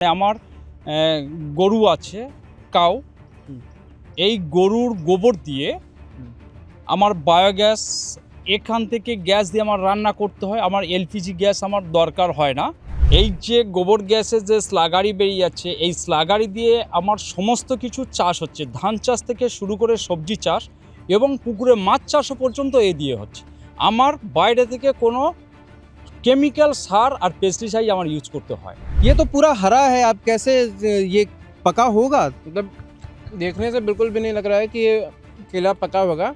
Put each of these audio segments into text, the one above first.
আমার গরু আছে কাউ এই গরুর গোবর দিয়ে আমার বায়োগ্যাস এখান থেকে গ্যাস দিয়ে আমার রান্না করতে হয়। আমার এলপিজি গ্যাস আমার দরকার হয় না। এই যে গোবর গ্যাসের যে স্লাগারি বেরিয়ে যাচ্ছে, এই স্লাগারি দিয়ে আমার সমস্ত কিছু চাষ হচ্ছে, ধান চাষ থেকে শুরু করে সবজি চাষ এবং পুকুরে মাছ চাষও পর্যন্ত এ দিয়ে হচ্ছে। আমার বাইরে থেকে কোনো केमिकल सार और पेस्टिसाइड हमारे यूज करते हैं। ये तो पूरा हरा है, आप कैसे ये पका होगा? मतलब देखने से बिल्कुल भी नहीं लग रहा है कि ये केला पका होगा,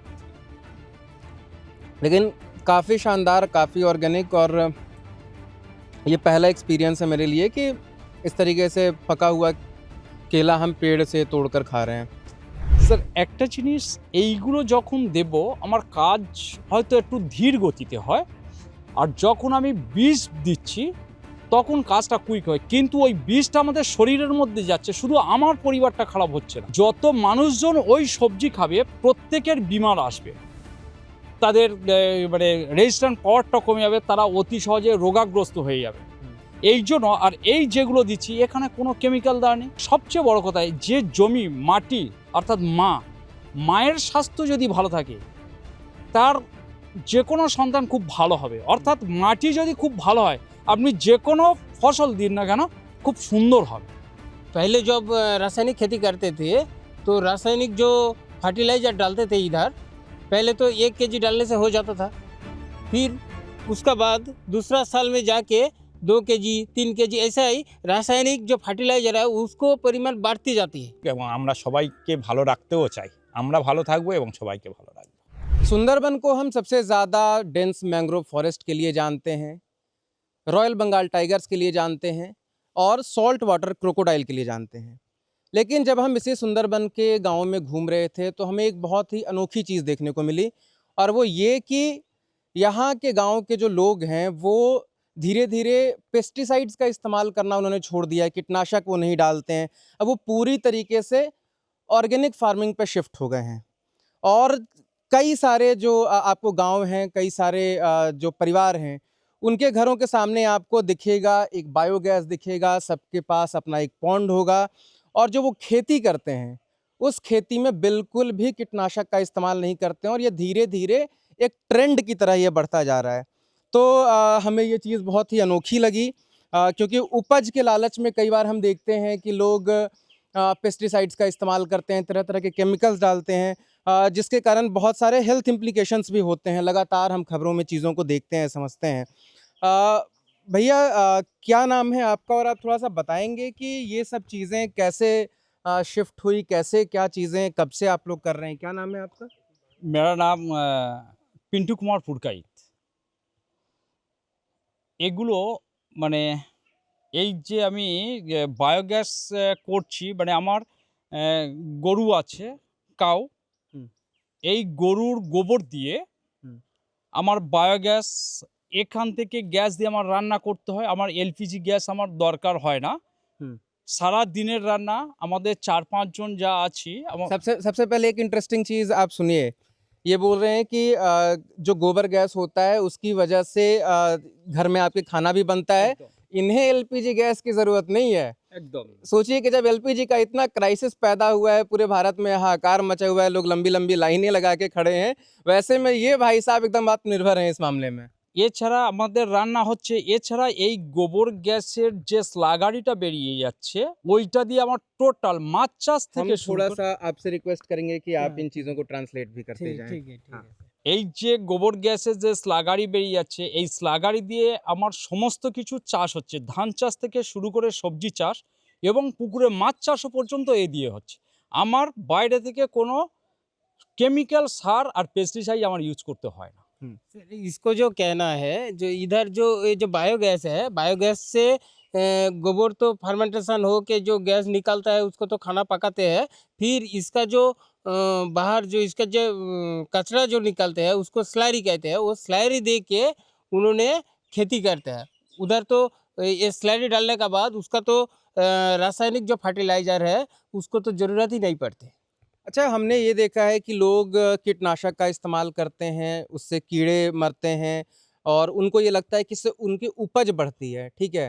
लेकिन काफ़ी शानदार, काफ़ी ऑर्गेनिक और ये पहला एक्सपीरियंस है मेरे लिए कि इस तरीके से पका हुआ केला हम पेड़ से तोड़कर खा रहे हैं। স্যার একটা জিনিস এইগুলো যখন দেব আমার কাজ হয়তো একটু ধীর গতিতে হয়, আর যখন আমি বীজ দিচ্ছি তখন কাজটা কুইক হয়, কিন্তু ওই বীজটা আমাদের শরীরের মধ্যে যাচ্ছে, শুধু আমার পরিবারটা খারাপ হচ্ছে না, যত মানুষজন ওই সবজি খাবে প্রত্যেকের বিমার আসবে, তাদের মানে রেজিস্ট্যান্ট পাওয়ারটা কমে যাবে, তারা অতি সহজে রোগাগ্রস্ত হয়ে যাবে। এই জন্য আর এই যেগুলো দিচ্ছি এখানে কোনো কেমিক্যাল দেওয়া নেই। সবচেয়ে বড় কথা, যে জমি মাটি অর্থাৎ মায়ের স্বাস্থ্য যদি ভালো থাকে তার যে কোনো সন্তান খুব ভালো হবে। অর্থাৎ মাটি যদি খুব ভালো হয় আপনি যে কোনো ফসল দিন না কেন খুব সুন্দর হবে। पहले जब रासायनिक खेती करते थे तो रासायनिक जो फर्टिलाइज़र डालते थे इधर, पहले तो 1 केजी डालने से हो जाता था, फिर उसका बाद दूसरा साल में जाके 2 केजी 3 केजी ऐसा ही रासायनिक जो फर्टिलाइज़र है उसको परिमाण बढ़ती जाती है। এবং আমরা সবাইকে ভালো রাখতেও চাই। আমরা ভালো থাকবো এবং সবাইকে ভালো রাখবো। सुंदरबन को हम सबसे ज़्यादा डेंस मैंग्रोव फॉरेस्ट के लिए जानते हैं, रॉयल बंगाल टाइगर्स के लिए जानते हैं और सॉल्ट वाटर क्रोकोडाइल के लिए जानते हैं। लेकिन जब हम इसी सुंदरबन के गाँव में घूम रहे थे तो हमें एक बहुत ही अनोखी चीज़ देखने को मिली, और वो ये कि यहाँ के गाँव के जो लोग हैं वो धीरे धीरे पेस्टिसाइड्स का इस्तेमाल करना उन्होंने छोड़ दिया है, कीटनाशक वो नहीं डालते हैं, अब वो पूरी तरीके से ऑर्गेनिक फार्मिंग पे शिफ्ट हो गए हैं। और कई सारे जो आपको गांव हैं, कई सारे जो परिवार हैं, उनके घरों के सामने आपको दिखेगा एक बायोगैस दिखेगा, सबके पास अपना एक पॉन्ड होगा, और जो वो खेती करते हैं उस खेती में बिल्कुल भी कीटनाशक का इस्तेमाल नहीं करते हैं, और ये धीरे धीरे एक ट्रेंड की तरह ये बढ़ता जा रहा है। तो हमें ये चीज़ बहुत ही अनोखी लगी, क्योंकि उपज के लालच में कई बार हम देखते हैं कि लोग पेस्टिसाइड्स का इस्तेमाल करते हैं, तरह तरह के केमिकल्स डालते हैं, जिसके कारण बहुत सारे हेल्थ इम्प्लीकेशंस भी होते हैं। लगातार हम खबरों में चीज़ों को देखते हैं, समझते हैं। भैया, क्या नाम है आपका, और आप थोड़ा सा बताएंगे कि ये सब चीज़ें कैसे शिफ्ट हुई, कैसे क्या चीज़ें कब से आप लोग कर रहे हैं? क्या नाम है आपका? मेरा नाम पिंटू कुमार पुरकाइत। এগুলো মানে এই যে আমি বায়োগ্যাস করছি, মানে আমার গরু আছে কাউ এই গরুর গোবর দিয়ে আমার বায়োগ্যাস এখান থেকে গ্যাস দিয়ে আমার রান্না করতে হয়। আমার এলপিজি গ্যাস আমার দরকার হয় না। সারা দিনের রান্না আমাদের 4-5 জন যা আছি सबसे सबसे पहले एक इंटरेस्टिंग चीज़ आप सुनिए। ये बोल रहे हैं कि जो गोबर गैस होता है उसकी वजह से घर में आपके खाना भी बनता है, इन्हें एलपीजी गैस की ज़रूरत नहीं है। एकदम सोचिए कि जब एलपीजी का इतना क्राइसिस पैदा हुआ है, पूरे भारत में हाहाकार मचा हुआ है, लोग लंबी लंबी लाइनें लगा के खड़े हैं, वैसे में ये भाई साहब एकदम आत्मनिर्भर हैं इस मामले में। এছাড়া আমাদের রান্না হচ্ছে, এছাড়া এই গোবর গ্যাসের যে স্লাগারিটা বেরিয়ে যাচ্ছে ওইটা দিয়ে আমার টোটাল মাছ চাষ हम থেকে শুরু थोड़ा করে सा आपसे रिक्वेस्ट करेंगे कि आप इन चीज़ों को ट्रांसलेट भी करते जाएं। हाँ। এই যে গোবর গ্যাসের যে স্লাগারি বেরিয়ে যাচ্ছে এই স্লাগারি দিয়ে আমার সমস্ত কিছু চাষ হচ্ছে, ধান চাষ থেকে শুরু করে সবজি চাষ এবং পুকুরে মাছ চাষও পর্যন্ত এ দিয়ে হচ্ছে। আমার বাইরে থেকে কোনো কেমিক্যাল সার আর পেস্টিসাইড আমার ইউজ করতে হয় না। इसको जो कहना है, जो इधर जो ये जो बायोगैस है, बायोगैस से गोबर तो फर्मेंटेशन हो के जो गैस निकलता है उसको तो खाना पकाते हैं, फिर इसका जो बाहर जो इसका जो कचरा जो निकलते हैं उसको स्लैरी कहते हैं, वो स्लैरी दे के उन्होंने खेती करते हैं उधर। तो ये स्लैरी डालने का बाद उसका तो रासायनिक जो फर्टिलाइज़र है उसको तो ज़रूरत ही नहीं पड़ती। अच्छा, हमने ये देखा है कि लोग कीटनाशक का इस्तेमाल करते हैं, उससे कीड़े मरते हैं, और उनको ये लगता है कि इससे उनकी उपज बढ़ती है, ठीक है।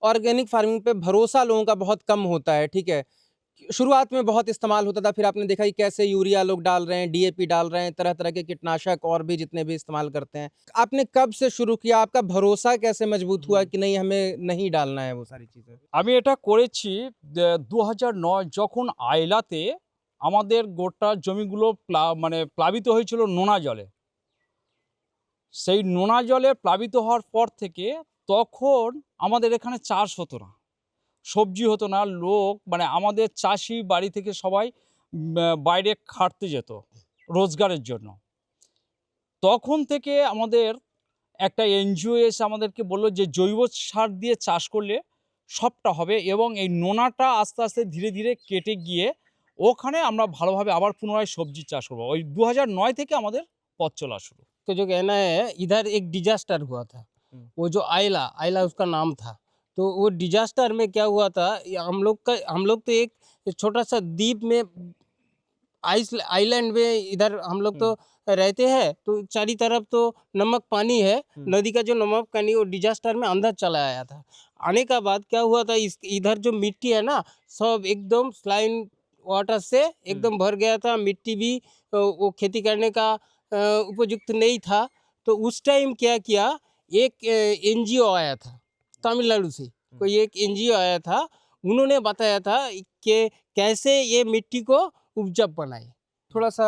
ऑर्गेनिक फार्मिंग पे भरोसा लोगों का बहुत कम होता है, ठीक है। शुरुआत में बहुत इस्तेमाल होता था, फिर आपने देखा कि कैसे यूरिया लोग डाल रहे हैं, डीएपी डाल रहे हैं, तरह तरह के कीटनाशक और भी जितने भी इस्तेमाल करते हैं। आपने कब से शुरू किया, आपका भरोसा कैसे मजबूत हुआ कि नहीं हमें नहीं डालना है वो सारी चीज़ें? আমি এটা করেছি 2009 যখন আইলাতে আমাদের গোটা জমিগুলো মানে প্লাবিত হয়েছিল নোনা জলে। সেই নোনা জলে প্লাবিত হওয়ার পর থেকে তখন আমাদের এখানে চাষ হতো না, সবজি হতো না। লোক মানে আমাদের চাষি বাড়ি থেকে সবাই বাইরে খাটতে যেত রোজগারের জন্য। তখন থেকে আমাদের একটা এনজিও এসে আমাদেরকে বললো যে জৈব সার দিয়ে চাষ করলে সবটা হবে, এবং এই নোনাটা আস্তে আস্তে ধীরে ধীরে কেটে গিয়ে ওখানে আমরা ভালোভাবে আবার পুনরায় সবজি চাষ করবো। ওই 2009 থেকে আমাদের পথ চলা শুরু। तो जो कहना है, इधर एक डिजास्टर हुआ था, वो जो आयला उसका नाम था। तो वो डिजास्टर में क्या हुआ था, ये हम लोग तो एक छोटा सा द्वीप में आइलैंड में इधर हम लोग तो रहते हैं, तो चारी तरफ तो नमक पानी है, नदी का जो नमक पानी वो डिजास्टर में अंदर चला आया था। आने का बाद क्या हुआ था, इस इधर जो मिट्टी है ना, सब एकदम स्लाइन वाटर से एकदम भर गया था। मिट्टी भी वो खेती करने का उपयुक्त नहीं था। तो उस टाइम क्या किया, एक एनजीओ आया था तमिलनाडु से, कोई एक एनजीओ आया था। उन्होंने बताया था कि कैसे ये मिट्टी को उपजाऊ बनाए। थोड़ा सा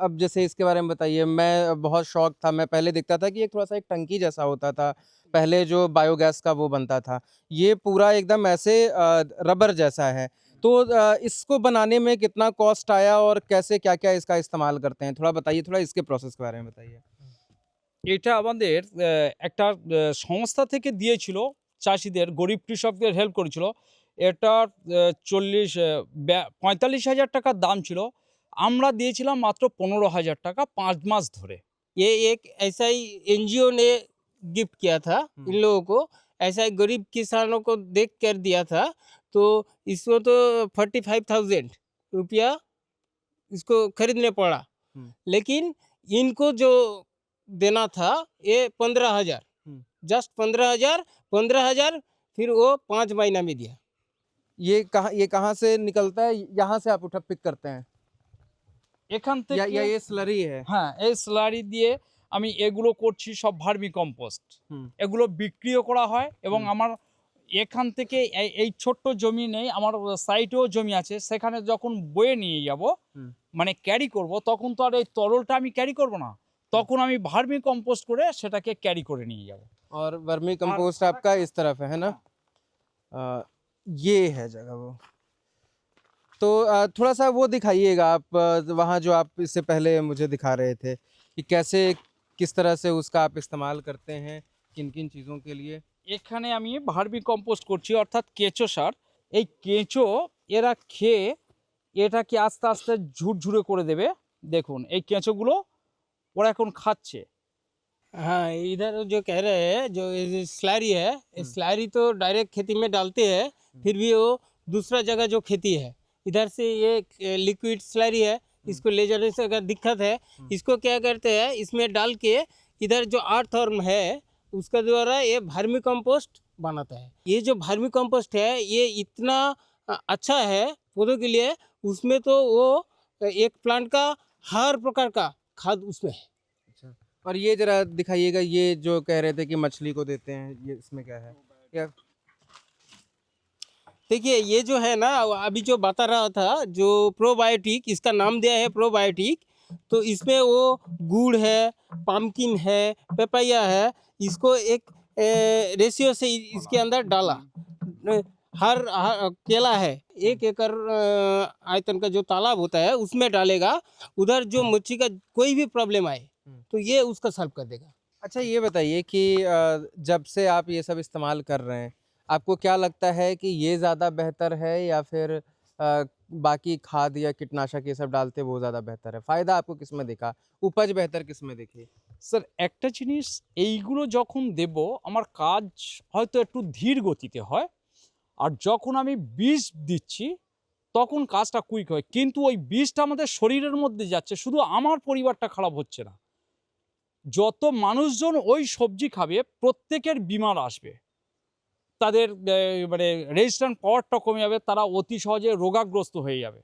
अब जैसे इसके बारे में बताइए। मैं बहुत शौक था, मैं पहले देखता था कि एक थोड़ा सा एक टंकी जैसा होता था, पहले जो बायोगैस का वो बनता था, ये पूरा एकदम ऐसे रबर जैसा है। तो इसको बनाने में कितना कॉस्ट आया और कैसे क्या क्या इसका इस्तेमाल करते हैं, थोड़ा बताइए, थोड़ा इसके प्रोसेस के बारे में बताइए। এটা আমাদের একটা সংস্থা থেকে দিয়েছিল, চাষিদের গরিব কৃষকদের হেল্প করেছিল। এটার 45,000 টাকার দাম ছিল। আমরা দিয়েছিলাম মাত্র 15,000 টাকা 5 মাস ধরে। ये एक ऐसा ही एनजीओ ने गिफ्ट किया था इन लोगों को, ऐसा ही गरीब किसानों को देख कर दिया था। तो इसको तो 45,000 रुपया इसको खरीदने पड़ा, लेकिन इनको जो देना था ये 15,000, जस्ट 15,000 फिर वो 5 महीना में दिया। ये कहाँ से निकलता है, यहाँ से आप उठा पिक करते हैं এখান या থেকে ये स्लरी है? হ্যাঁ, এই স্লারি দিয়ে আমি এগুলো করছি সব ভার্মি কম্পোস্ট। এগুলো বিক্রিও করা হয়, এবং আমার এখান থেকে এই ছোট্ট জমি নেই, আমার সাইটেও জমি আছে। সেখানে যখন বয়ে নিয়ে যাব, মানে ক্যারি করব, তখন তো আর এই তরলটা আমি ক্যারি করব না, তখন আমি ভার্মি কম্পোস্ট করে সেটাকে ক্যারি করে নিয়ে যাব। और वर्मी कंपोस्ट आपका इस तरफ है ना? ये है जगह वो। तो थोड़ा सा वो दिखाइएगा आप, वहाँ जो आप इससे पहले मुझे दिखा रहे थे कि कैसे किस तरह से उसका आप इस्तेमाल करते हैं, किन किन चीज़ों के लिए। এখানে আমি ভার্মি কম্পোস্ট করছি, অর্থাৎ কেঁচো সার। এই কেঁচো এরা খেয়ে এটাকে আস্তে আস্তে ঝুরঝুরে করে দেবে। দেখুন এই কেঁচোগুলো ওরা এখন খাচ্ছে। हाँ, इधर जो कह रहे हैं, जो ये स्लैरी है, ये स्लैरी तो डायरेक्ट खेती में डालते हैं, फिर भी वो दूसरा जगह जो खेती है, इधर से ये लिक्विड स्लैरी है, इसको ले जाने से अगर दिक्कत है, इसको क्या करते हैं, इसमें डाल के इधर जो अर्थवर्म है उसका द्वारा ये वर्मी कंपोस्ट बनाता है। ये जो वर्मी कंपोस्ट है ये इतना अच्छा है पौधों के लिए, उसमें तो वो एक प्लांट का हर प्रकार का खाद उसमें है। और ये जरा दिखाइएगा, ये जो कह रहे थे कि मछली को देते हैं, ये इसमें क्या है? क्या देखिए ये जो है ना, अभी जो बता रहा था, जो प्रोबायोटिक, इसका नाम दिया है प्रोबायोटिक। तो इसमें वो गुड़ है, पम्पकिन है, पपाया है, इसको एक रेशियो से इसके अंदर डाला। हर केला है, 1 एकड़ आयतन का जो तालाब होता है उसमें डालेगा। उधर जो मच्छी का कोई भी प्रॉब्लम आए तो ये उसका सॉल्व कर देगा। अच्छा ये बताइए कि जब से आप ये सब इस्तेमाल कर रहे हैं, आपको क्या लगता है कि ये ज़्यादा बेहतर है या फिर बाकी खाद या कीटनाशक ये सब डालते वो ज़्यादा बेहतर है? फ़ायदा आपको किस में दिखा, उपज बेहतर किस में दिखी? স্যার একটা জিনিস, এইগুলো যখন দেব আমার কাজ হয়তো একটু ধীর গতিতে হয়, আর যখন আমি বীজ দিচ্ছি তখন কাজটা কুইক হয়। কিন্তু ওই বীজটা আমাদের শরীরের মধ্যে যাচ্ছে, শুধু আমার পরিবারটা খারাপ হচ্ছে না, যত মানুষজন ওই সবজি খাবে প্রত্যেকের বিমার আসবে। তাদের মানে রেজিস্ট্যান্ট পাওয়ারটা কমে যাবে, তারা অতি সহজে রোগাগ্রস্ত হয়ে যাবে।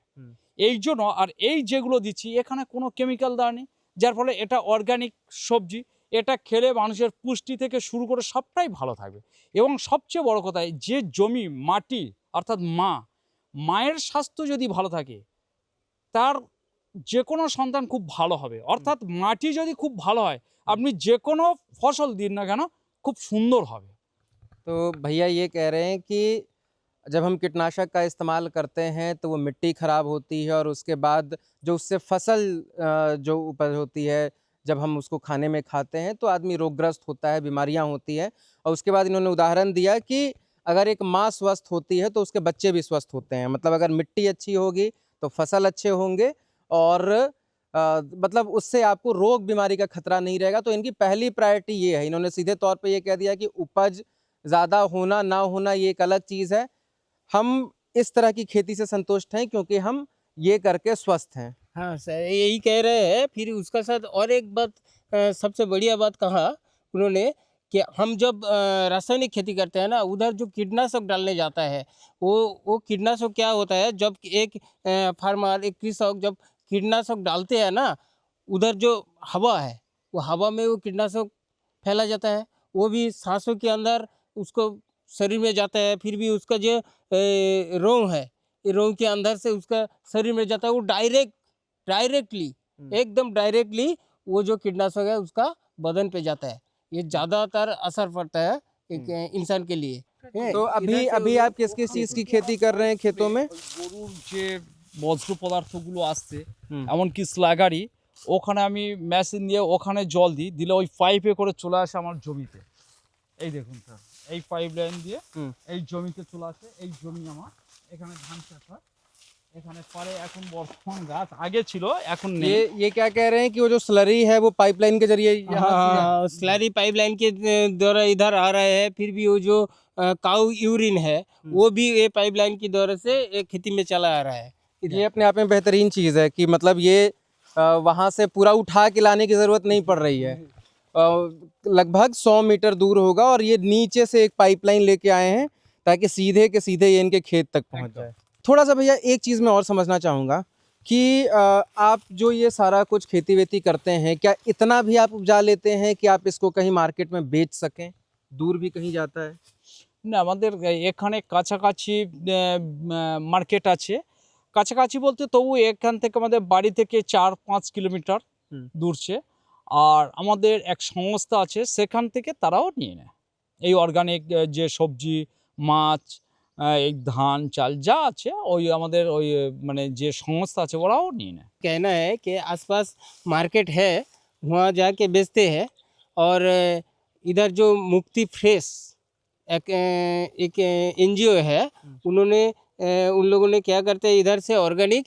এই জন্য আর এই যেগুলো দিচ্ছি এখানে কোনো কেমিক্যাল দেওয়া নেই, যার ফলে এটা অর্গানিক সবজি। এটা খেলে মানুষের পুষ্টি থেকে শুরু করে সবটাই ভালো থাকবে। এবং সবচেয়ে বড় কথা, যে জমি মাটি অর্থাৎ মায়ের স্বাস্থ্য যদি ভালো থাকে, তার যে কোনো সন্তান খুব ভালো হবে। অর্থাৎ মাটি যদি খুব ভালো হয়, আপনি যে কোনো ফসল দিন না কেন খুব সুন্দর হবে। तो भैया ये कह रहे हैं कि जब हम कीटनाशक का इस्तेमाल करते हैं तो वो मिट्टी ख़राब होती है और उसके बाद जो उससे फसल जो उपज होती है, जब हम उसको खाने में खाते हैं तो आदमी रोगग्रस्त होता है, बीमारियां होती है। और उसके बाद इन्होंने उदाहरण दिया कि अगर एक माँ स्वस्थ होती है तो उसके बच्चे भी स्वस्थ होते हैं। मतलब अगर मिट्टी अच्छी होगी तो फसल अच्छे होंगे और मतलब उससे आपको रोग बीमारी का खतरा नहीं रहेगा। तो इनकी पहली प्रायोरिटी ये है। इन्होंने सीधे तौर पे ये कह दिया कि उपज ज़्यादा होना ना होना ये एक अलग चीज़ है, हम इस तरह की खेती से संतुष्ट हैं क्योंकि हम ये करके स्वस्थ हैं। हाँ सर, यही कह रहे हैं। फिर उसका साथ और एक बात, सबसे बढ़िया बात कहा उन्होंने कि हम जब रासायनिक खेती करते हैं ना, उधर जो कीटनाशक डालने जाता है, वो कीटनाशक क्या होता है, जब एक फार्मर, एक कृषक जब कीटनाशक डालते हैं ना, उधर जो हवा है, वो हवा में वो कीटनाशक फैला जाता है, वो भी सांसों के अंदर उसको शरीर में जाता है। फिर भी उसका जो रोग है, ये रोग के अंदर से उसका शरीर में जाता है, वो डायरेक्टली एकदम डायरेक्टली वो जो कीटनाशक है उसका बदन पे जाता है। ये ज़्यादातर असर पड़ता है एक इंसान के लिए। तो अभी आप किस किस चीज़ की खेती कर रहे हैं खेतों में? গরুর যে বজ্র পদার্থগুলো আসছে, হুম। এমনকি স্ল্যাগারি, ওখানে আমি মেশিন দিয়ে ওখানে জল দিই, দিলে ওই পাইপে করে চলে আসে আমার জমিতে। এই দেখুন স্যার, এই পাইপ লাইন দিয়ে এই জমিতে চলে আসে। এই জমি আমার, এখানে ধান চাষ হয়। এখানে পরে এখন বর্তমান গাছ আগে ছিল, এখন নেই। ये क्या कह रहे हैं कि वो जो स्लरी है वो पाइपलाइन के जरिए यहाँ से हाँ, स्लरी पाइपलाइन के द्वारा इधर आ रहे हैं। फिर भी वो जो काऊ यूरिन है, वो भी ये पाइपलाइन की द्वारा से खेती में चला आ रहा है इधर। ये अपने आप में बेहतरीन चीज़ है कि मतलब ये वहाँ से पूरा उठा के लाने की ज़रूरत नहीं पड़ रही है। लगभग 100 मीटर दूर होगा और ये नीचे से एक पाइपलाइन लेके आए हैं ताकि सीधे के सीधे ये इनके खेत तक पहुँच जाए। थोड़ा सा भैया एक चीज़ मैं और समझना चाहूँगा कि आप जो ये सारा कुछ खेती वेती करते हैं, क्या इतना भी आप उपजा लेते हैं कि आप इसको कहीं मार्केट में बेच सकें? दूर भी कहीं जाता है? না, আমাদের এখানে কাছাকাছি মার্কেট আছে। কাছাকাছি বলতে তবু এখান থেকে আমাদের বাড়ি থেকে 4-5 কিলোমিটার হুম। দূরছে। আর আমাদের এক সংস্থা আছে, সেখান থেকে তারাও নিয়ে নেয় এই অর্গানিক যে সবজি, মাছ, এই ধান চাল যা আছে, ওই আমাদের ওই মানে যে সংস্থা আছে ওরাও নিয়ে নেয়। कहना है कि आसपास मार्केट है, वहाँ जाके बेचते हैं। और इधर जो मुक्ति फ्रेश एक एनजीओ है, उन्होंने उन लोगों ने क्या करते हैं, इधर से ऑर्गेनिक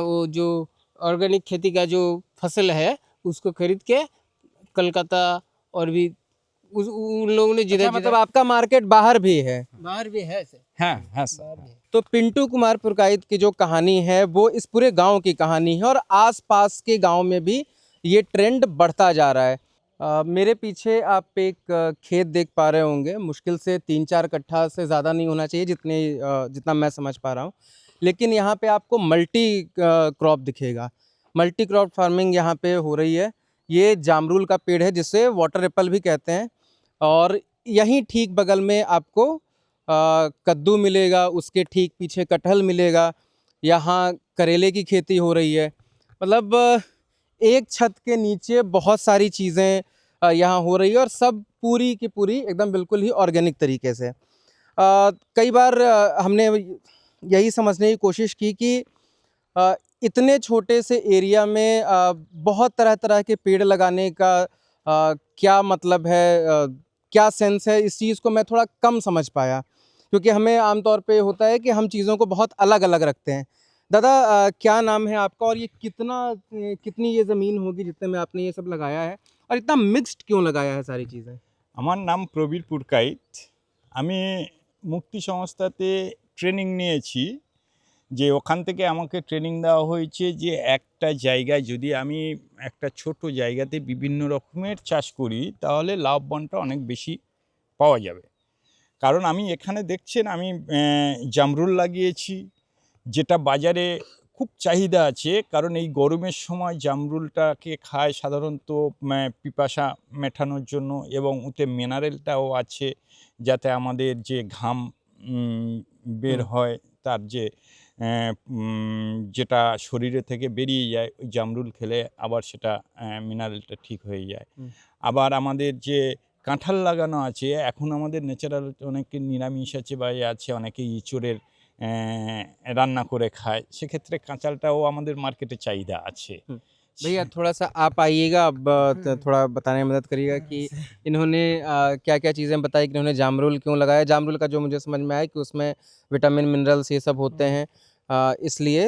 वो जो ऑर्गेनिक खेती का जो फसल है उसको खरीद के कलकत्ता और भी उन लोगों ने जिधर अच्छा, मतलब आपका मार्केट बाहर भी है। बाहर भी है सर, হ্যাঁ হ্যাঁ স্যার। बाहर भी है। तो पिंटू कुमार पुरकाइत की जो कहानी है वो इस पूरे गांव की कहानी है और आसपास के गांव में भी ये ट्रेंड बढ़ता जा रहा है। मेरे पीछे आप एक खेत देख पा रहे होंगे, मुश्किल से 3-4 कट्ठा से ज़्यादा नहीं होना चाहिए जितना मैं समझ पा रहा हूँ। लेकिन यहाँ पे आपको मल्टी क्रॉप दिखेगा। मल्टी क्रॉप फार्मिंग यहाँ पे हो रही है। ये जामरूल का पेड़ है जिसे वाटर एप्पल भी कहते हैं। और यहीं ठीक बगल में आपको कद्दू मिलेगा, उसके ठीक पीछे कटहल मिलेगा, यहाँ करेले की खेती हो रही है। मतलब एक छत के नीचे बहुत सारी चीज़ें यहाँ हो रही है और सब पूरी की पूरी एकदम बिल्कुल ही ऑर्गेनिक तरीके से। कई बार हमने यही समझने की कोशिश की कि इतने छोटे से एरिया में बहुत तरह तरह के पेड़ लगाने का क्या मतलब है, क्या सेंस है, इस चीज़ को मैं थोड़ा कम समझ पाया, क्योंकि हमें आमतौर पे होता है कि हम चीज़ों को बहुत अलग अलग रखते हैं। दादा क्या नाम है आपका और ये कितनी ये ज़मीन होगी जितने में आपने ये सब लगाया है, और इतना मिक्स्ड क्यों लगाया है सारी चीज़ें? আমার নাম প্রবীর পুরকাইত। আমি মুক্তি সংস্থাতে ট্রেনিং নিয়েছি, যে ওখান থেকে আমাকে ট্রেনিং দেওয়া হয়েছে যে একটা জায়গায় যদি আমি একটা ছোট জায়গাতে বিভিন্ন রকমের চাষ করি তাহলে লাভবানটা অনেক বেশি পাওয়া যাবে। কারণ আমি এখানে দেখছেন আমি জামরুল লাগিয়েছি, যেটা বাজারে খুব চাহিদা আছে, কারণ এই গরমের সময় জামরুলটাকে খায় সাধারণত পিপাসা মেটানোর জন্য, এবং ওতে মিনারেলটাও আছে, যাতে আমাদের যে ঘাম বের হয় তার যে যেটা শরীরে থেকে বেরিয়ে যায়, ওই জামরুল খেলে আবার সেটা মিনারেলটা ঠিক হয়ে যায়। আবার আমাদের যে কাঁঠাল লাগানো আছে, এখন আমাদের ন্যাচারাল অনেকে নিরামিষ আছে বা আছে, অনেকে ইঁচড়ের রান্না করে খায়, সেক্ষেত্রে কাঁচালটাও আমাদের মার্কেটে চাহিদা আছে। भैया थोड़ा सा आप आइएगा अब, थोड़ा बताने में मदद करिएगा कि इन्होंने क्या क्या चीज़ें बताई कि इन्होंने जामरुल क्यों लगाया। जामरुल का जो मुझे समझ में आया कि उसमें विटामिन मिनरल्स ये सब होते हैं, इसलिए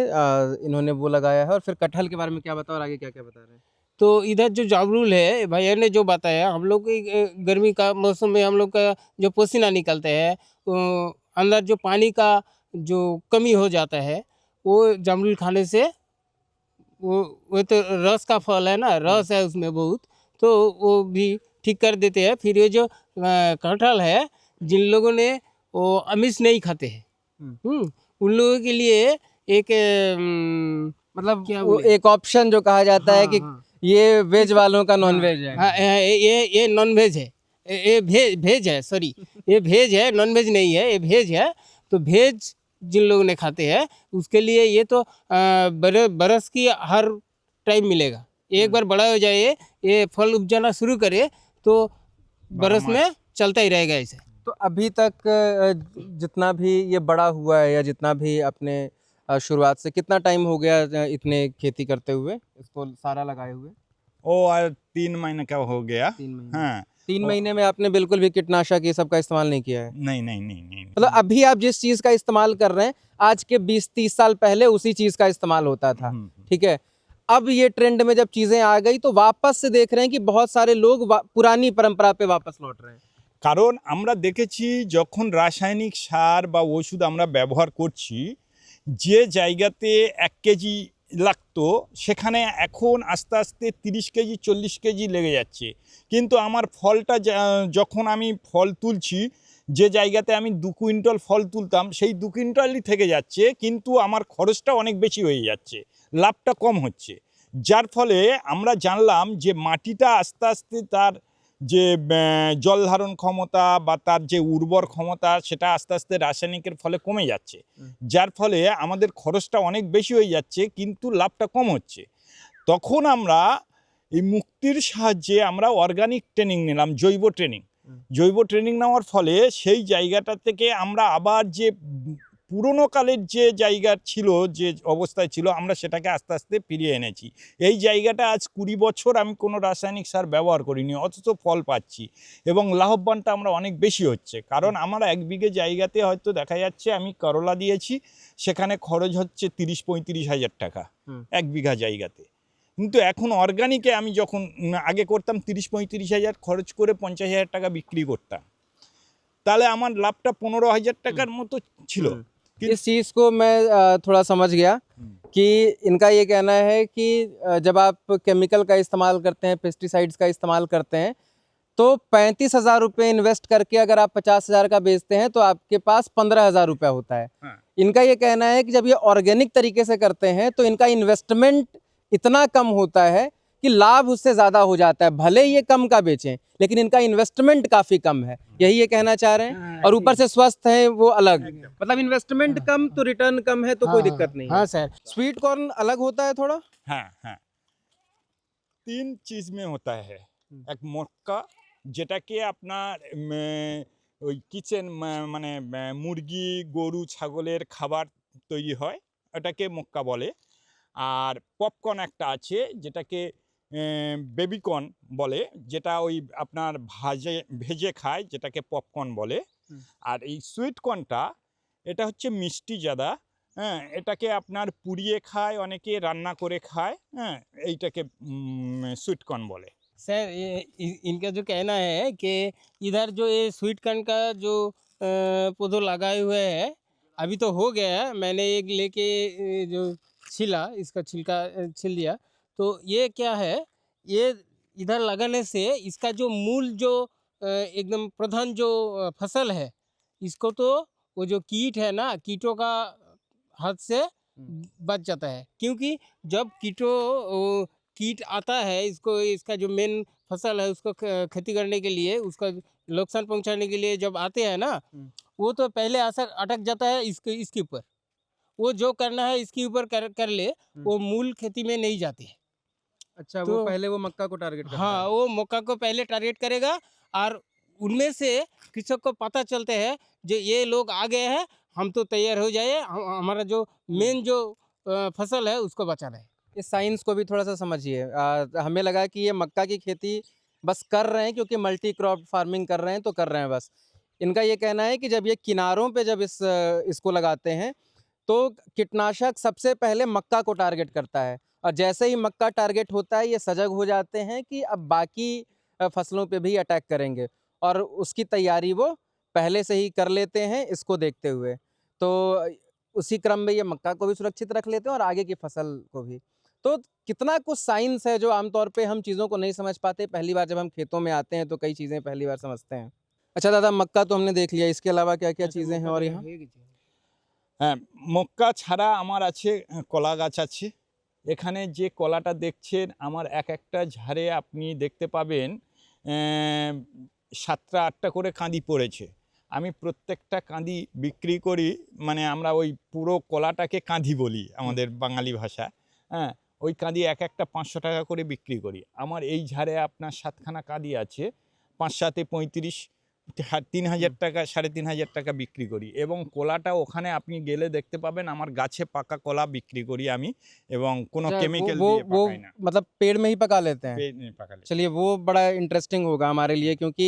इन्होंने वो लगाया है। और फिर कटहल के बारे में क्या बता और आगे क्या क्या बता रहे हैं? तो इधर जो जामरुल है भैया ने जो बताया, हम लोग की गर्मी का मौसम में हम लोग का जो पसीना निकलता है, अंदर जो पानी का जो कमी हो जाता है, वो जामरुल खाने से वो तो रस का फल है ना, रस है उसमें बहुत, तो वो भी ठीक कर देते हैं। फिर ये जो कटहल है, जिन लोगों ने वो आमिष नहीं खाते हैं, उन लोगों के लिए एक मतलब क्या वो बोले? एक ऑप्शन जो कहा जाता है कि ये वेज वालों का नॉन वेज है। हाँ, ये नॉन वेज है, ये भेज है, सॉरी, ये भेज है, नॉन वेज नहीं है, ये भेज है। तो भेज जिन लोगों ने खाते हैं उसके लिए ये तो बरस की हर टाइम मिलेगा। एक बार बड़ा हो जाए, ये फल उपजाना शुरू करे तो बरस में चलता ही रहेगा ऐसे। तो अभी तक जितना भी ये बड़ा हुआ है, या जितना भी अपने शुरुआत से कितना टाइम हो गया इतने खेती करते हुए, इसको सारा लगाए हुए? वो 3 महीने का हो गया। 3 महीने। हाँ, 3 महीने में आपने बिल्कुल भी कीटनाशक ये सब का इस्तेमाल नहीं किया है? नहीं नहीं नहीं नहीं, मतलब अभी आप जिस चीज़ का इस्तेमाल कर रहे हैं, आज के 20-30 साल पहले उसी चीज़ का इस्तेमाल होता था, ठीक है। अब ये ट्रेंड में जब चीज़ें आ गई तो वापस से देख रहे हैं कि बहुत सारे लोग पुरानी परंपरा पे वापस लौट रहे हैं। কারণ আমরা দেখেছি যখন রাসায়নিক সার বা ওষুধ আমরা ব্যবহার করছি, যে জায়গাতে 1 কেজি লাগতো সেখানে এখন আস্তে আস্তে 30 কেজি 40 কেজি লেগে যাচ্ছে। কিন্তু আমার ফলটা যখন আমি ফল তুলছি, যে জায়গাতে আমি 2 কুইন্টাল ফল তুলতাম সেই 2 কুইন্টালই থেকে যাচ্ছে, কিন্তু আমার খরচটা অনেক বেশি হয়ে যাচ্ছে, লাভটা কম হচ্ছে। যার ফলে আমরা জানলাম যে মাটিটা আস্তে আস্তে তার যে জল ধারণ ক্ষমতা বা তার যে উর্বর ক্ষমতা, সেটা আস্তে আস্তে রাসায়নিকের ফলে কমে যাচ্ছে, যার ফলে আমাদের খরচটা অনেক বেশি হয়ে যাচ্ছে কিন্তু লাভটা কম হচ্ছে। তখন আমরা এই মুক্তির সাহায্যে আমরা অর্গানিক ট্রেনিং নিলাম, জৈব ট্রেনিং নেওয়ার ফলে সেই জায়গাটা থেকে আমরা আবার যে পুরনো কালের যে জায়গা ছিল, যে অবস্থায় ছিল, আমরা সেটাকে আস্তে আস্তে ফিরিয়ে এনেছি। এই জায়গাটা আজ 20 বছর আমি কোনো রাসায়নিক সার ব্যবহার করিনি, অথচ ফল পাচ্ছি এবং লাভবানটা আমরা অনেক বেশি হচ্ছে। কারণ আমার 1 বিঘে জায়গাতে হয়তো দেখা যাচ্ছে আমি করলা দিয়েছি, সেখানে খরচ হচ্ছে 30-35 হাজার টাকা 1 বিঘা জায়গাতে। কিন্তু এখন অর্গানিকে আমি যখন আগে করতাম 30-35 হাজার খরচ করে 50 হাজার টাকা বিক্রি করতাম, তাহলে আমার লাভটা 15 হাজার টাকার মতো ছিল। इस चीज़ को मैं थोड़ा समझ गया कि इनका ये कहना है कि जब आप केमिकल का इस्तेमाल करते हैं, पेस्टिसाइड्स का इस्तेमाल करते हैं, तो 35,000 रुपये इन्वेस्ट करके अगर आप 50,000 का बेचते हैं तो आपके पास 15,000 रुपया होता है। इनका ये कहना है कि जब ये ऑर्गेनिक तरीके से करते हैं तो इनका इन्वेस्टमेंट इतना कम होता है कि लाभ उससे ज़्यादा हो जाता है। भले ये कम का बेचें, लेकिन इनका इन्वेस्टमेंट काफ़ी कम है, यही ये कहना चाह रहे हैं। और ऊपर से स्वस्थ है वो अलग, मतलब इन्वेस्टमेंट कम तो रिटर्न कम है, तो कोई दिक्कत नहीं है। हाँ सर, स्वीट कॉर्न अलग होता है थोड़ा? हाँ हाँ, 3 चीज़ में होता है। एक मक्का, যেটাকে আপনার ওই কিচেন মানে মুরগি গরু ছাগলের খাবার তৈরি হয়, ওটাকে মক্কা বলে। আর পপকর্ন একটা আছে যেটাকে বেবিকর্ন বলে, যেটা ওই আপনার ভেজে খায়, যেটাকে পপকর্ন বলে। আর এই সুইট কর্নটা, এটা হচ্ছে মিষ্টি জাদা, হ্যাঁ, এটাকে আপনার পুড়িয়ে খায়, অনেকে রান্না করে খায়, হ্যাঁ, এইটাকে সুইট কর্ন বলে। सर इनका जो कहना है कि इधर जो ये स्वीट कॉर्न का जो पौधो लगाए हुए है, अभी तो हो गया है, मैंने एक लेके जो छिला, इसका छिलका छिल दिया। तो ये क्या है, ये इधर लगाने से इसका जो मूल जो एकदम प्रधान जो फसल है, इसको तो वो जो कीट है ना, कीटों का हाथ से बच जाता है। क्योंकि जब कीट आता है, इसको इसका जो मेन फसल है उसको खेती करने के लिए, उसका नुकसान पहुंचाने के लिए जब आते हैं ना, वो तो पहले असर अटक जाता है इसके ऊपर। वो जो करना है इसके ऊपर कर ले, वो मूल खेती में नहीं जाते हैं। अच्छा, तो वो पहले वो मक्का को टारगेट करता हाँ, है। वो मक्का को पहले टारगेट करेगा, और उनमें से कृषक को पता चलते हैं जो ये लोग आ गए हैं, हम तो तैयार हो जाए, हमारा जो मेन जो फसल है उसको बचाना है। इस साइंस को भी थोड़ा सा समझिए। हमें लगा कि ये मक्का की खेती बस कर रहे हैं क्योंकि मल्टी क्रॉप फार्मिंग कर रहे हैं तो कर रहे हैं बस। इनका ये कहना है कि जब ये किनारों पे जब इसको लगाते हैं तो कीटनाशक सबसे पहले मक्का को टारगेट करता है, और जैसे ही मक्का टारगेट होता है ये सजग हो जाते हैं कि अब बाकी फसलों पे भी अटैक करेंगे, और उसकी तैयारी वो पहले से ही कर लेते हैं इसको देखते हुए। तो उसी क्रम में ये मक्का को भी सुरक्षित रख लेते हैं और आगे की फसल को भी। तो कितना कुछ साइंस है जो आमतौर पे हम चीज़ों को नहीं समझ पाते, पहली बार जब हम खेतों में आते हैं तो कई चीज़ें पहली बार समझते हैं। अच्छा दादा, मक्का तो हमने देख लिया, इसके अलावा क्या क्या चीज़ें हैं और यहाँ? হ্যাঁ, মক্কা ছাড়া আমার আছে কলা গাছ আছে। এখানে যে কলাটা দেখছেন আমার এক একটা ঝাড়ে আপনি দেখতে পাবেন 7টা 8টা করে কাঁদি পড়েছে। আমি প্রত্যেকটা কাঁদি বিক্রি করি, মানে আমরা ওই পুরো কলাটাকে কাঁদি বলি আমাদের বাঙালি ভাষায়। হ্যাঁ, ওই কাঁদি এক একটা 500 টাকা করে বিক্রি করি। আমার এই ঝাড়ে আপনার 7খানা কাঁদি আছে, 5 7 35 3000 টাকা 3500 টাকা বিক্রি করি। এবং কলাটা ওখানে আপনি গেলে দেখতে পাবেন আমার গাছে পাকা কলা বিক্রি করি আমি, এবং কোনো अच्छा, কেমিক্যাল वो দিয়ে वो পাকাই না। मतलब पेड़ में ही पका लेते हैं। পেট নিয়ে পাকালে। चलिए, वो बड़ा इंटरेस्टिंग होगा हमारे लिए, क्योंकि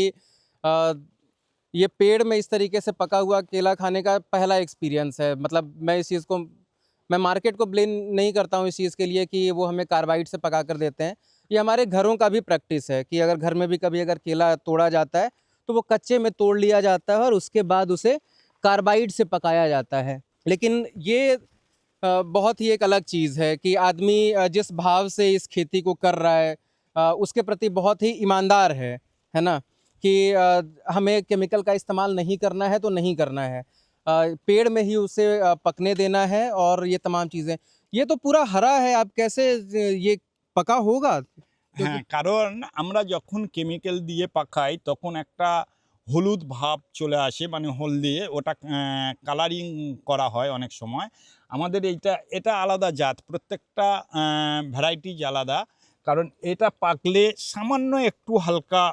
ये पेड़ में इस तरीके से पका हुआ केला खाने का पहला एक्सपीरियंस है। मतलब मैं इस चीज़ को, मैं मार्केट को ब्लेम नहीं करता हूँ इस चीज़ के लिए कि वो हमें कार्बाइड से पका कर देते हैं। ये हमारे घरों का भी प्रैक्टिस है कि अगर घर में भी कभी अगर केला तोड़ा जाता है तो वो कच्चे में तोड़ लिया जाता है और उसके बाद उसे कार्बाइड से पकाया जाता है। लेकिन ये बहुत ही एक अलग चीज़ है कि आदमी जिस भाव से इस खेती को कर रहा है उसके प्रति बहुत ही ईमानदार है ना, कि हमें केमिकल का इस्तेमाल नहीं करना है तो नहीं करना है, पेड़ में ही उसे पकने देना है और ये तमाम चीज़ें। ये तो पूरा हरा है, आप कैसे ये पका होगा? হ্যাঁ, কারণ আমরা যখন কেমিক্যাল দিয়ে পাকাই তখন একটা হলুদ ভাব চলে আসে, মানে হলদে ওটা কালারিং করা হয় অনেক সময়। আমাদের এটা আলাদা জাত, প্রত্যেকটা ভ্যারাইটিজ আলাদা। কারণ এটা পাকলে সামান্য একটু হালকা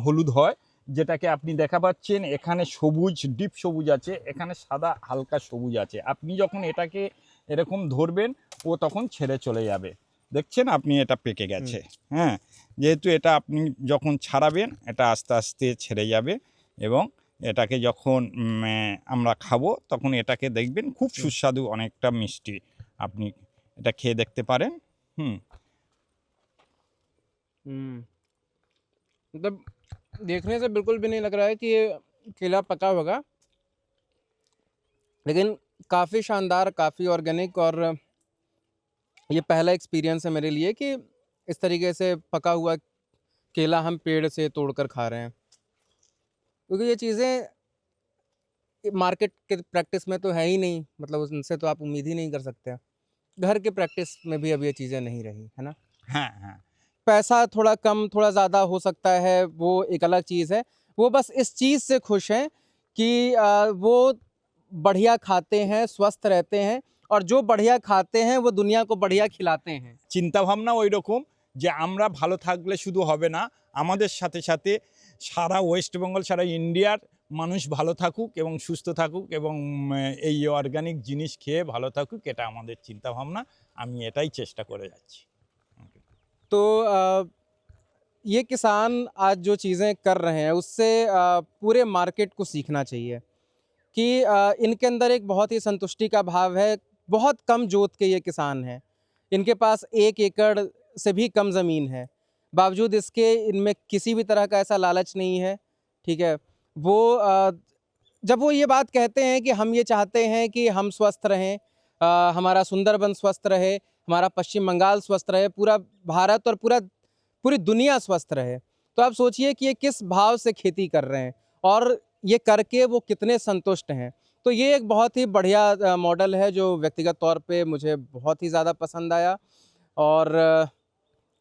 হলুদ হয়, যেটাকে আপনি দেখা পাচ্ছেন এখানে সবুজ, ডিপ সবুজ আছে, এখানে সাদা হালকা সবুজ আছে। আপনি যখন এটাকে এরকম ধরবেন ও তখন ছেড়ে চলে যাবে। দেখছেন আপনি এটা পেকে গেছে। হ্যাঁ, যেহেতু এটা আপনি যখন ছাড়াবেন এটা আস্তে আস্তে ছেড়ে যাবে, এবং এটাকে যখন আমরা খাবো তখন এটাকে দেখবেন খুব সুস্বাদু, অনেকটা মিষ্টি। আপনি এটা খেয়ে দেখতে পারেন। मतलब देखने से बिल्कुल भी नहीं लग रहा है कि ये केला पका होगा, लेकिन काफ़ी शानदार, काफ़ी ऑर्गेनिक, और ये पहला एक्सपीरियंस है मेरे लिए कि इस तरीके से पका हुआ केला हम पेड़ से तोड़कर खा रहे हैं। क्योंकि ये चीज़ें मार्केट के प्रैक्टिस में तो है ही नहीं, मतलब उनसे तो आप उम्मीद ही नहीं कर सकते। घर के प्रैक्टिस में भी अब ये चीज़ें नहीं रही, है ना। হ্যাঁ হ্যাঁ, पैसा थोड़ा कम थोड़ा ज़्यादा हो सकता है, वो एक अलग चीज़ है। वो बस इस चीज़ से खुश हैं कि वो बढ़िया खाते हैं, स्वस्थ रहते हैं, और जो बढ़िया खाते हैं वो दुनिया को बढ़िया खिलाते हैं। চিন্তাভাবনা ওই রকম যে আমরা ভালো থাকলে শুধু হবে না, আমাদের সাথে সাথে সারা ওয়েস্ট বেঙ্গল, সারা ইন্ডিয়ার মানুষ ভালো থাকুক এবং সুস্থ থাকুক, এবং এই অর্গানিক জিনিস খেয়ে ভালো থাকুক, এটা আমাদের চিন্তাভাবনা। আমি এটাই চেষ্টা করে যাচ্ছি। तो ये किसान आज जो चीज़ें कर रहे हैं उससे पूरे मार्केट को सीखना चाहिए कि इनके अंदर एक बहुत ही संतुष्टि का भाव है। बहुत कम जोत के ये किसान हैं, इनके पास 1 एकड़ से भी कम ज़मीन है, बावजूद इसके इनमें किसी भी तरह का ऐसा लालच नहीं है। ठीक है, वो जब वो ये बात कहते हैं कि हम ये चाहते हैं कि हम स्वस्थ रहें, हमारा सुंदरबन स्वस्थ रहे, हमारा पश्चिम बंगाल स्वस्थ रहे, पूरा भारत और पूरी दुनिया स्वस्थ रहे, तो आप सोचिए कि ये किस भाव से खेती कर रहे हैं। और ये करके वो कितने संतुष्ट हैं। तो ये एक बहुत ही बढ़िया मॉडल है जो व्यक्तिगत तौर पे मुझे बहुत ही ज़्यादा पसंद आया।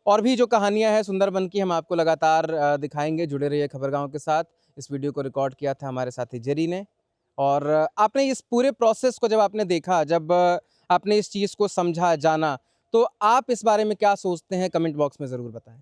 और भी जो कहानियाँ हैं सुंदरबन की हम आपको लगातार दिखाएंगे। जुड़े रहिए खबरगांव के साथ। इस वीडियो को रिकॉर्ड किया था हमारे साथी जेरी ने। और आपने इस पूरे प्रोसेस को जब आपने देखा, जब आपने इस चीज़ को समझा, जाना, तो आप इस बारे में क्या सोचते हैं, कमेंट बॉक्स में ज़रूर बताएं।